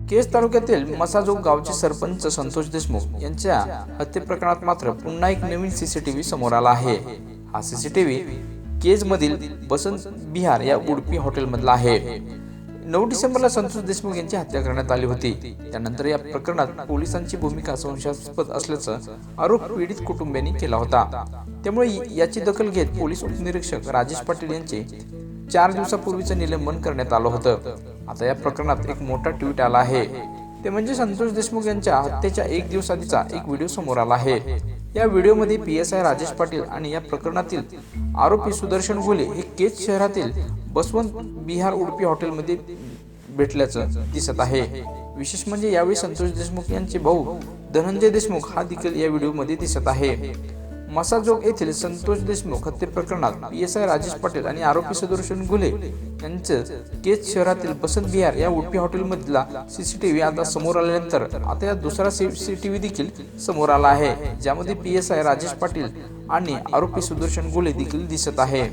केज तालुक्यातील मसाजोग गावचे सरपंच संतोष देशमुख यांच्या हत्ये प्रकरणात मात्र पुन्हा एक नवीन सीसीटीव्ही समोर आला आहे। हा सीसीटीव्ही केज मधील बसंत विहार या उडपी हॉटेल मधला आहे। 9 डिसेंबरला संतोष देशमुख यांची हत्या करण्यात आली होती। त्यानंतर या प्रकरणात पोलिसांची भूमिका संशयास्पद असल्याचा आरोप पीडित कुटुंबियांनी केला होता। त्यामुळे याची दखल घेत पोलीस उपनिरीक्षक राजेश पाटील यांचे 4 दिवसापूर्वीच निलंबन करण्यात आलं होतं। आता या प्रकरणात एक मोठा ट्विट आला आहे, ते म्हणजे संतोष देशमुख यांच्या हत्येच्या 1 दिवस आधीचा एक व्हिडिओ समोर आला आहे। या व्हिडिओमध्ये PSI राजेश पाटील आणि या प्रकरणातील आरोपी सुदर्शन घोले हे केज शहरातील बसवंत विहार उडपी हॉटेलमध्ये भेटल्याचं दिसत आहे। विशेष म्हणजे यावेळी संतोष देशमुख यांचे भाऊ धनंजय देशमुख हा देखील या व्हिडिओमध्ये दिसत आहे। मसाजोग येथील संतोष देशमुख हत्ये प्रकरणात PSI राजेश पाटील आणि आरोपी सुदर्शन घोले यांचं केज शहरातील बसंत विहार या उडपी हॉटेलमधला सीसीटीव्ही आता समोर आल्यानंतर आता या दुसरा सीसीटीव्ही देखील समोर आला आहे, ज्यामध्ये PSI राजेश पाटील आणि आरोपी सुदर्शन घोले देखील दिसत आहे।